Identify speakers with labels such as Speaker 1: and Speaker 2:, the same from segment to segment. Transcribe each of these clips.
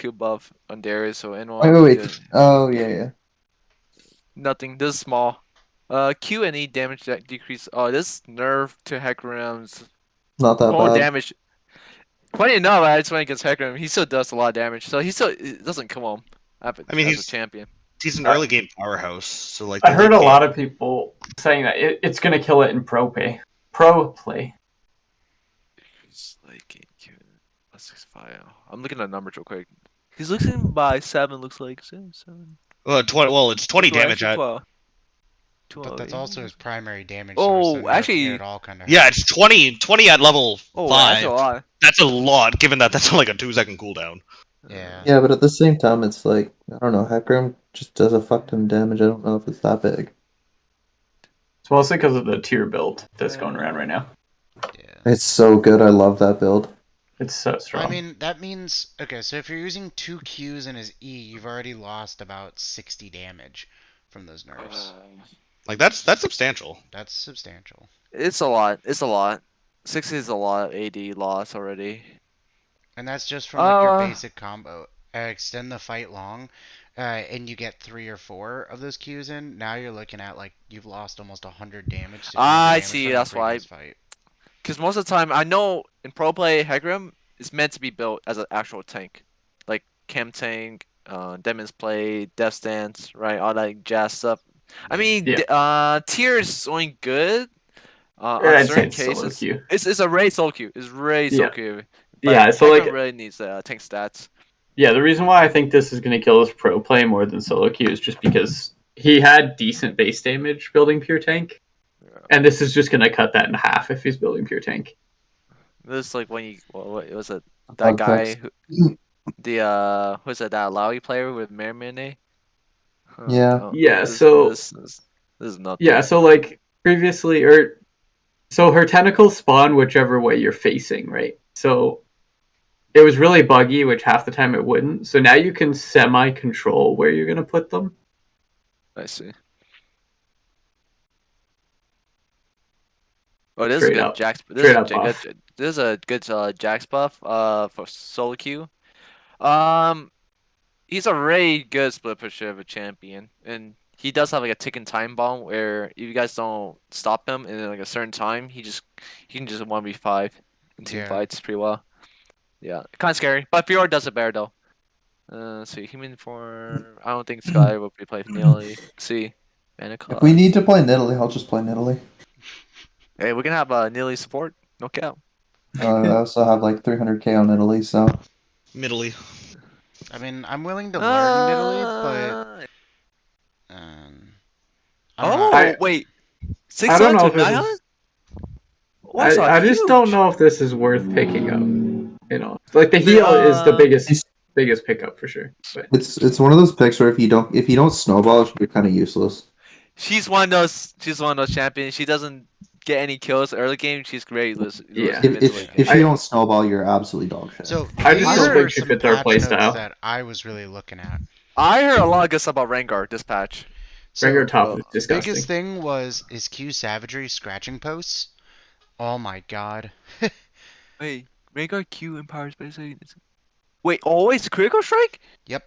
Speaker 1: Q buff on Darius, so
Speaker 2: Wait,
Speaker 1: anyone
Speaker 2: wait,
Speaker 1: can
Speaker 2: wait.
Speaker 1: just
Speaker 2: Oh, yeah, yeah.
Speaker 1: nothing. This is small. Q and E damage that decrease. Oh, this nerf to Hecarim's
Speaker 2: Not that
Speaker 1: total
Speaker 2: bad.
Speaker 1: damage. Funny enough, I just went against Hecarim. He still does a lot of damage, so he still it doesn't kill him
Speaker 3: I mean,
Speaker 1: as a champion.
Speaker 3: he's an
Speaker 4: Uh,
Speaker 3: early game powerhouse, so like
Speaker 4: I
Speaker 3: the
Speaker 4: heard
Speaker 3: late
Speaker 4: a
Speaker 3: game.
Speaker 4: lot of people saying that it's going to kill it in pro play. Pro play.
Speaker 1: It's like let's just fire. I'm looking at numbers real quick. He's losing by 7. Looks like 7.
Speaker 3: Well, it's 20 damage
Speaker 1: Actually
Speaker 3: at.
Speaker 1: 12.
Speaker 5: But
Speaker 1: 12.
Speaker 5: that's also his primary damage source, so
Speaker 1: Oh,
Speaker 5: nerfing it
Speaker 1: actually,
Speaker 5: at all kind of
Speaker 3: Yeah,
Speaker 5: hurts.
Speaker 3: it's 20 at level
Speaker 1: that's a
Speaker 3: 5.
Speaker 1: lot.
Speaker 3: That's a lot, given that that's like a 2-second cooldown.
Speaker 5: Yeah.
Speaker 2: Yeah, but at the same time, it's like, I don't know, Hecarim just does a fuck ton of damage. I don't know if it's that big.
Speaker 4: It's mostly because of the tier build that's going around right now.
Speaker 5: Yeah.
Speaker 2: It's so good. I love that build.
Speaker 4: It's so strong.
Speaker 5: I mean, that means, okay, so if you're using 2 Qs in his E, you've already lost about 60 damage from those nerfs.
Speaker 3: Like that's substantial.
Speaker 5: That's substantial.
Speaker 1: It's a lot. It's a lot. 60 is a lot of AD loss already.
Speaker 5: And that's just from like your basic combo. Extend the fight long, and you get 3 or 4 of those Qs in. Now you're looking at like you've lost almost 100 damage to 200
Speaker 1: I
Speaker 5: damage
Speaker 1: see.
Speaker 5: from
Speaker 1: That's
Speaker 5: the
Speaker 1: why.
Speaker 5: previous fight.
Speaker 1: Because most of the time, I know in pro play, Hecarim is meant to be built as an actual tank, like Chem Tank, Demon's Play, Death Stance, right? All that jazz stuff. I mean,
Speaker 4: Yeah.
Speaker 1: tier is only good. On
Speaker 4: I'd say
Speaker 1: certain
Speaker 4: it's solo
Speaker 1: cases,
Speaker 4: queue.
Speaker 1: it's a Ray solo queue. It's Ray solo
Speaker 4: Yeah.
Speaker 1: queue.
Speaker 4: Yeah,
Speaker 1: But
Speaker 4: so like
Speaker 1: Hecarim really needs tank stats.
Speaker 4: yeah, the reason why I think this is going to kill his pro play more than solo queue is just because he had decent base damage building pure tank, and this is just going to cut that in half if he's building pure tank.
Speaker 1: This is like when you what was it? That
Speaker 2: Bug
Speaker 1: guy
Speaker 2: fix.
Speaker 1: who who's it, that Laui player with Mermane?
Speaker 2: Yeah.
Speaker 1: No,
Speaker 4: Yeah, so
Speaker 1: this is nothing.
Speaker 4: yeah, so like previously, or so her tentacles spawn whichever way you're facing, right? So it was really buggy, which half the time it wouldn't. So now you can semi-control where you're gonna put them.
Speaker 1: I see. Oh, this is
Speaker 4: Straight
Speaker 1: good
Speaker 4: up,
Speaker 1: Jax.
Speaker 4: straight up buff.
Speaker 1: This is a good Jax buff. For solo queue. Um, he's a really good split pusher of a champion, and he does have like a ticking time bomb where if you guys don't stop him in like a certain time, he can just 1v5 in team
Speaker 5: Yeah.
Speaker 1: fights pretty well. Yeah, kind of scary, but Fiora does it better though. Let's see, human form. I don't think Sky will be playing nearly. See,
Speaker 2: If we
Speaker 1: Manicotti.
Speaker 2: need to play Nidalee, I'll just play Nidalee.
Speaker 1: Hey, we can have nearly support. No cap.
Speaker 2: I also have like 300k on Nidalee, so
Speaker 3: Middly.
Speaker 5: I mean, I'm willing to learn Italy, but
Speaker 1: Uh,
Speaker 5: I don't know.
Speaker 1: oh wait,
Speaker 4: I don't
Speaker 1: 600
Speaker 4: know
Speaker 1: to
Speaker 4: if this
Speaker 1: 900.
Speaker 4: is.
Speaker 1: What's
Speaker 4: I just don't
Speaker 1: huge?
Speaker 4: know if this is worth picking up. You know, like the
Speaker 1: The,
Speaker 4: heal is the
Speaker 2: it's
Speaker 4: biggest pickup for sure. But
Speaker 2: it's one of those picks where if you don't snowball, you're kind of useless.
Speaker 1: she's one of those champions. She doesn't get any kills early game. She's great.
Speaker 4: Yeah.
Speaker 2: If you don't snowball, you're absolutely dog shit.
Speaker 5: So
Speaker 4: I just
Speaker 5: these
Speaker 4: don't
Speaker 5: are
Speaker 4: think she
Speaker 5: some
Speaker 4: fits our
Speaker 5: patch notes
Speaker 4: playstyle.
Speaker 5: that I was really looking at.
Speaker 1: I heard a lot of good stuff about Rengar this patch.
Speaker 5: So
Speaker 4: Rengar top is disgusting.
Speaker 5: biggest thing was his Q savagery scratching posts. Oh my god.
Speaker 1: Wait, Rengar Q empowers space. Wait, always critical strike?
Speaker 5: Yep.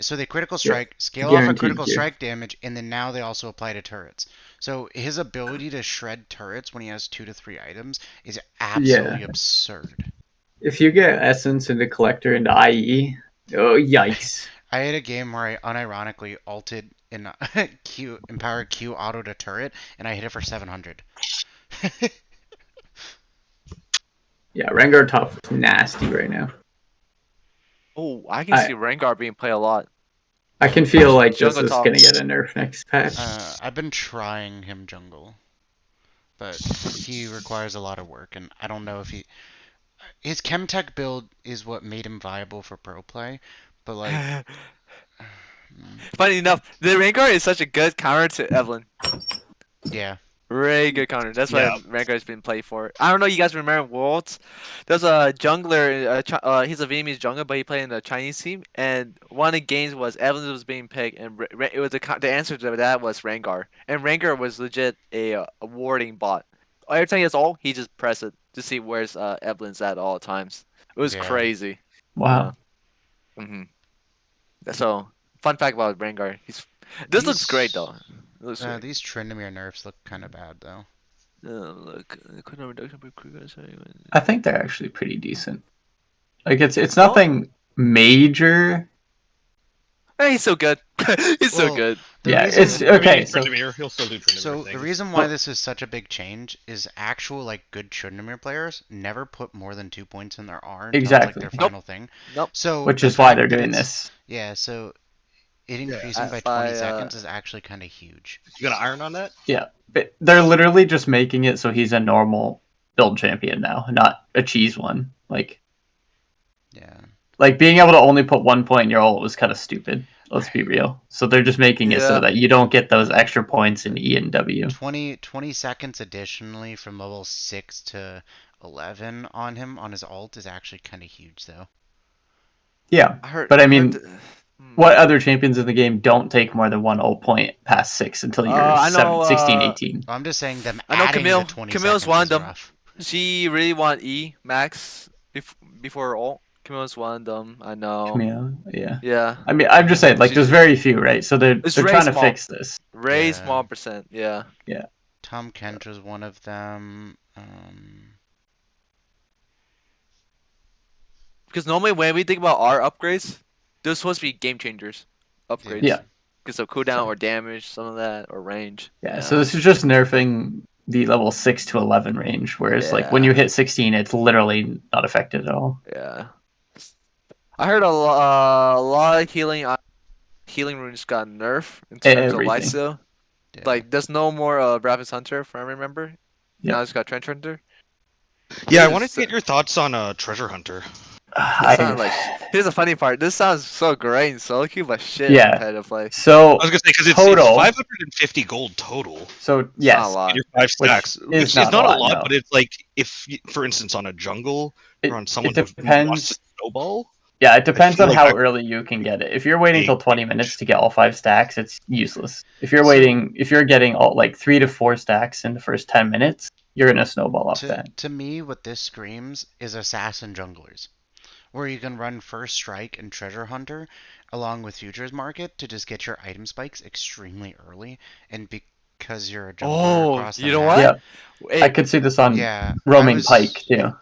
Speaker 5: So they critical strike, scale off a
Speaker 4: Guaranteed
Speaker 5: critical
Speaker 4: here.
Speaker 5: strike damage, and then now they also apply to turrets. So his ability to shred turrets when he has 2 to 3 items is absolutely absurd.
Speaker 4: If you get Essence into Collector into IE, oh yikes.
Speaker 5: I had a game where I unironically ulted in Q empowered Q auto to turret, and I hit it for 700.
Speaker 4: Yeah, Rengar top is nasty right now.
Speaker 1: Oh, I can see Rengar being played a lot.
Speaker 4: I can feel like this
Speaker 1: Jungle
Speaker 4: is
Speaker 1: top.
Speaker 4: gonna get a nerf next patch.
Speaker 5: I've been trying him jungle, but he requires a lot of work, and I don't know if he. His Chemtech build is what made him viable for pro play, but like.
Speaker 1: Funny enough, the Rengar is such a good counter to Evelyn.
Speaker 5: Yeah.
Speaker 1: Really good counter. That's why Rengar's been played for. I don't know. You guys remember Worlds? There's a jungler. He's a Vietnamese jungler, but he played in the Chinese team. And one of the games was Evelyn was being picked, and it was the answer to that was Rengar. And Rengar was legit a warding bot. Every time he has ult, he just press it to see where's Evelyn's at all times. It was crazy.
Speaker 4: Wow.
Speaker 1: Mm-hmm. So, fun fact about Rengar. This looks great though. It looks great.
Speaker 5: These Tryndamere nerfs look kind of bad though.
Speaker 1: Look, cooldown reduction per crew.
Speaker 4: I think they're actually pretty decent. Like it's nothing major.
Speaker 1: Hey, he's so good. He's so
Speaker 5: Well,
Speaker 1: good.
Speaker 4: Yeah,
Speaker 5: reason-
Speaker 4: it's okay. So
Speaker 3: Tryndamere, he'll still do Tryndamere
Speaker 5: So
Speaker 3: things.
Speaker 5: the reason why this is such a big change is actual like good Tryndamere players never put more than 2 points in their R until
Speaker 4: Exactly.
Speaker 5: like their
Speaker 1: Nope.
Speaker 5: final thing.
Speaker 1: Nope.
Speaker 5: So
Speaker 4: which
Speaker 5: the
Speaker 4: is why
Speaker 5: fact
Speaker 4: they're
Speaker 5: that
Speaker 4: doing
Speaker 5: it's-
Speaker 4: this.
Speaker 5: Yeah, so it increasing by
Speaker 1: by,
Speaker 5: 20 seconds is actually kind of huge.
Speaker 3: You got an iron on that?
Speaker 4: Yeah, but they're literally just making it so he's a normal build champion now, not a cheese one.
Speaker 5: Yeah.
Speaker 4: Like being able to only put 1 point in your ult was kind of stupid. Let's be real. So they're just making it so
Speaker 1: Yeah.
Speaker 4: that you don't get those extra points in E and W.
Speaker 5: 20 seconds additionally from level 6 to 11 on him on his ult is actually kind of huge though.
Speaker 4: Yeah,
Speaker 1: I heard.
Speaker 4: but I mean,
Speaker 1: Hmm.
Speaker 4: what other champions in the game don't take more than 1 ult point past 6 until you're
Speaker 1: I know,
Speaker 4: 16, 18?
Speaker 5: I'm just saying them
Speaker 1: I know
Speaker 5: adding
Speaker 1: Camille.
Speaker 5: the 20
Speaker 1: Camille's
Speaker 5: seconds
Speaker 1: one of
Speaker 5: is
Speaker 1: them.
Speaker 5: rough.
Speaker 1: She really want E max before ult. Camille's one of them. I know.
Speaker 4: Camille, yeah.
Speaker 1: Yeah.
Speaker 4: I mean, I'm just saying, like,
Speaker 1: She's-
Speaker 4: there's very few, right? So they're
Speaker 1: It's
Speaker 4: trying to
Speaker 1: small.
Speaker 4: fix this.
Speaker 1: Ray
Speaker 5: Yeah.
Speaker 1: small percent. Yeah.
Speaker 5: Tom Kentra's one of them.
Speaker 1: Because normally when we think about our upgrades, they're supposed to be game changers. Upgrades.
Speaker 4: Yeah.
Speaker 1: Because of cooldown or damage, some of that, or range.
Speaker 4: Yeah, so this is just nerfing the level 6 to 11 range, whereas, like, when
Speaker 1: Yeah.
Speaker 4: you hit 16, it's literally not affected at all.
Speaker 1: Yeah. I heard a lot of healing runes got nerfed in terms
Speaker 4: Everything.
Speaker 1: of lifesteal.
Speaker 5: Yeah.
Speaker 1: Like, there's no more Raven's Hunter, if I remember.
Speaker 4: Yep.
Speaker 1: Now it's got Trench Hunter.
Speaker 3: Yeah, I
Speaker 1: This
Speaker 3: wanted
Speaker 1: is-
Speaker 3: to get your thoughts on Treasure Hunter.
Speaker 1: This sounds like. Here's the funny part. This sounds so great in solo queue, but shit in
Speaker 4: Yeah.
Speaker 1: competitive play.
Speaker 4: So,
Speaker 3: I was gonna say because it's
Speaker 4: Total.
Speaker 3: 550 gold total.
Speaker 4: so
Speaker 1: It's not a
Speaker 4: yes,
Speaker 1: lot.
Speaker 3: In your 5
Speaker 4: Which
Speaker 3: stacks.
Speaker 4: is
Speaker 3: It's
Speaker 4: not
Speaker 3: not
Speaker 4: a
Speaker 3: a
Speaker 4: lot,
Speaker 3: lot,
Speaker 4: no.
Speaker 3: but it's like if, for instance, on a jungle or on someone who
Speaker 4: depends.
Speaker 3: wants to snowball.
Speaker 4: Yeah, it depends
Speaker 3: feel
Speaker 4: on
Speaker 3: like
Speaker 4: how
Speaker 3: I-
Speaker 4: early you can get it. If you're waiting
Speaker 3: Big
Speaker 4: till 20 minutes to get all 5 stacks, it's useless. If you're
Speaker 5: So-
Speaker 4: waiting, if you're getting all like 3 to 4 stacks in the first 10 minutes, you're gonna snowball off that.
Speaker 5: To me, what this screams is assassin junglers, where you can run First Strike and Treasure Hunter along with Futures Market to just get your item spikes extremely early, and because you're a jungler across the
Speaker 1: you know
Speaker 5: map,
Speaker 1: what?
Speaker 4: Yeah,
Speaker 1: Hey,
Speaker 4: I could see this on
Speaker 5: Yeah,
Speaker 4: roaming
Speaker 5: I was-
Speaker 4: pike too.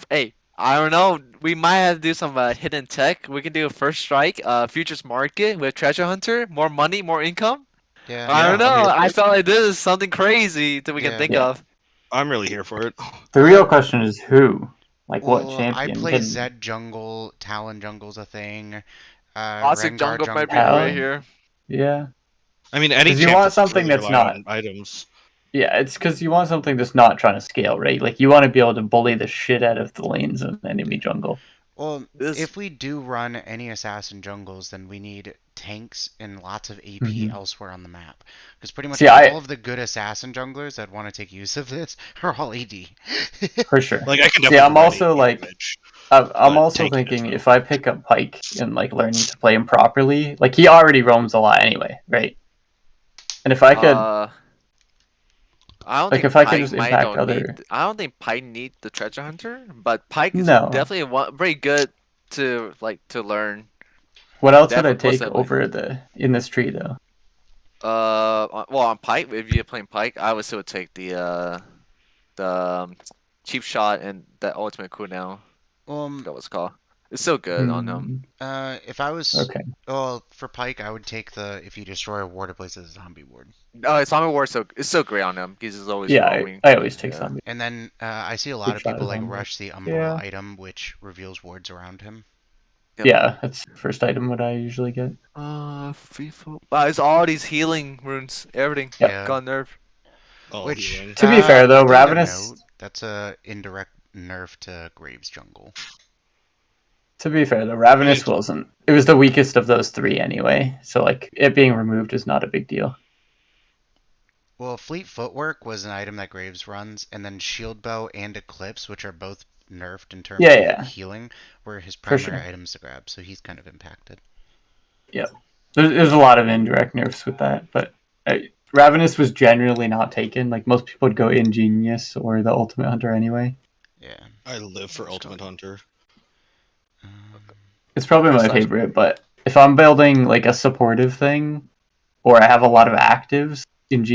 Speaker 1: hey, I don't know. We might have to do some hidden tech. We can do a first strike, futures market with treasure hunter, more money, more income.
Speaker 5: Yeah,
Speaker 1: I don't
Speaker 3: Yeah, I'm
Speaker 1: know.
Speaker 3: here for
Speaker 1: I
Speaker 3: it.
Speaker 1: felt like this is something crazy that we can
Speaker 5: Yeah.
Speaker 1: think
Speaker 4: Yeah.
Speaker 1: of.
Speaker 3: I'm really here for it.
Speaker 4: The real question is who, like what
Speaker 5: Well,
Speaker 4: champion?
Speaker 5: I play
Speaker 4: can-
Speaker 5: Zed jungle, Talon jungle's a thing.
Speaker 1: Classic
Speaker 5: Rengar
Speaker 1: jungle might be
Speaker 4: jungle.
Speaker 1: right here.
Speaker 4: Yeah,
Speaker 3: I mean, any
Speaker 4: 'Cause you
Speaker 3: champ
Speaker 4: want
Speaker 3: that's
Speaker 4: something
Speaker 3: really
Speaker 4: that's
Speaker 3: reliant
Speaker 4: not-
Speaker 3: on items.
Speaker 4: yeah. It's because you want something that's not trying to scale, right? Like you want to be able to bully the shit out of the lanes in enemy jungle.
Speaker 5: Well,
Speaker 1: This-
Speaker 5: if we do run any assassin jungles, then we need tanks and lots of AP
Speaker 4: Mhm.
Speaker 5: elsewhere on the map. Because pretty much
Speaker 4: See,
Speaker 5: all of the good assassin junglers that want to take use of this are all AD.
Speaker 4: For sure.
Speaker 3: Like I can
Speaker 4: See,
Speaker 3: definitely.
Speaker 4: I'm
Speaker 3: provide
Speaker 4: also,
Speaker 3: AD
Speaker 4: like-
Speaker 3: damage.
Speaker 4: I'm
Speaker 3: but
Speaker 4: also
Speaker 3: tanking is
Speaker 4: thinking
Speaker 3: well.
Speaker 4: if I pick up Pike and like learning to play him properly, like he already roams a lot anyway, right? And if I could,
Speaker 1: I don't
Speaker 4: like,
Speaker 1: think
Speaker 4: if I could
Speaker 1: Pike
Speaker 4: just
Speaker 1: might
Speaker 4: impact
Speaker 1: don't
Speaker 4: other-
Speaker 1: need. I don't think Pike need the treasure hunter, but Pike is
Speaker 4: No.
Speaker 1: definitely very good to learn.
Speaker 4: what else would I
Speaker 1: definitely
Speaker 4: take
Speaker 1: possibly.
Speaker 4: over in this tree though?
Speaker 1: Well, on Pike, if you're playing Pike, I would still take the cheap shot and that ultimate cooldown. I forgot what it's called. It's so good on him.
Speaker 5: If I was
Speaker 4: Okay.
Speaker 5: well for Pike, I would take the if you destroy a ward, it places a zombie ward.
Speaker 1: Oh, Zombie War it's so great on him because he's always
Speaker 4: Yeah,
Speaker 1: roaming.
Speaker 4: I always take
Speaker 1: Yeah.
Speaker 4: zombie.
Speaker 5: And then I see a lot
Speaker 4: Cheap
Speaker 5: of
Speaker 4: shot
Speaker 5: people
Speaker 4: is
Speaker 5: like
Speaker 4: on there.
Speaker 5: rush the Umbral
Speaker 4: Yeah.
Speaker 5: item, which reveals wards around him.
Speaker 1: Yep.
Speaker 4: Yeah, that's the first item what I usually get.
Speaker 1: FIFA. Wow, it's all these healing runes, everything
Speaker 5: Yeah.
Speaker 1: got nerfed.
Speaker 3: Oh,
Speaker 5: Which
Speaker 3: healing.
Speaker 4: To be fair, though,
Speaker 5: thing to
Speaker 4: Ravenous-
Speaker 5: note, that's a indirect nerf to Graves jungle.
Speaker 4: To be fair, though, Ravenous
Speaker 3: Right.
Speaker 4: wasn't. It was the weakest of those three anyway. So like it being removed is not a big deal.
Speaker 5: Well, Fleet Footwork was an item that Graves runs, and then Shield Bow and Eclipse, which are both nerfed in terms
Speaker 4: Yeah,
Speaker 5: of
Speaker 4: yeah.
Speaker 5: healing, were his
Speaker 4: For
Speaker 5: primary
Speaker 4: sure.
Speaker 5: items to grab, so he's kind of impacted.
Speaker 4: There's a lot of indirect nerfs with that, but Ravenous was generally not taken. Like most people would go Ingenious or the Ultimate Hunter anyway.
Speaker 5: Yeah.
Speaker 3: I live for Ultimate Hunter.
Speaker 5: Um,
Speaker 4: It's probably my favorite, but if I'm building like a supportive thing, or I have a lot of actives, Ingenious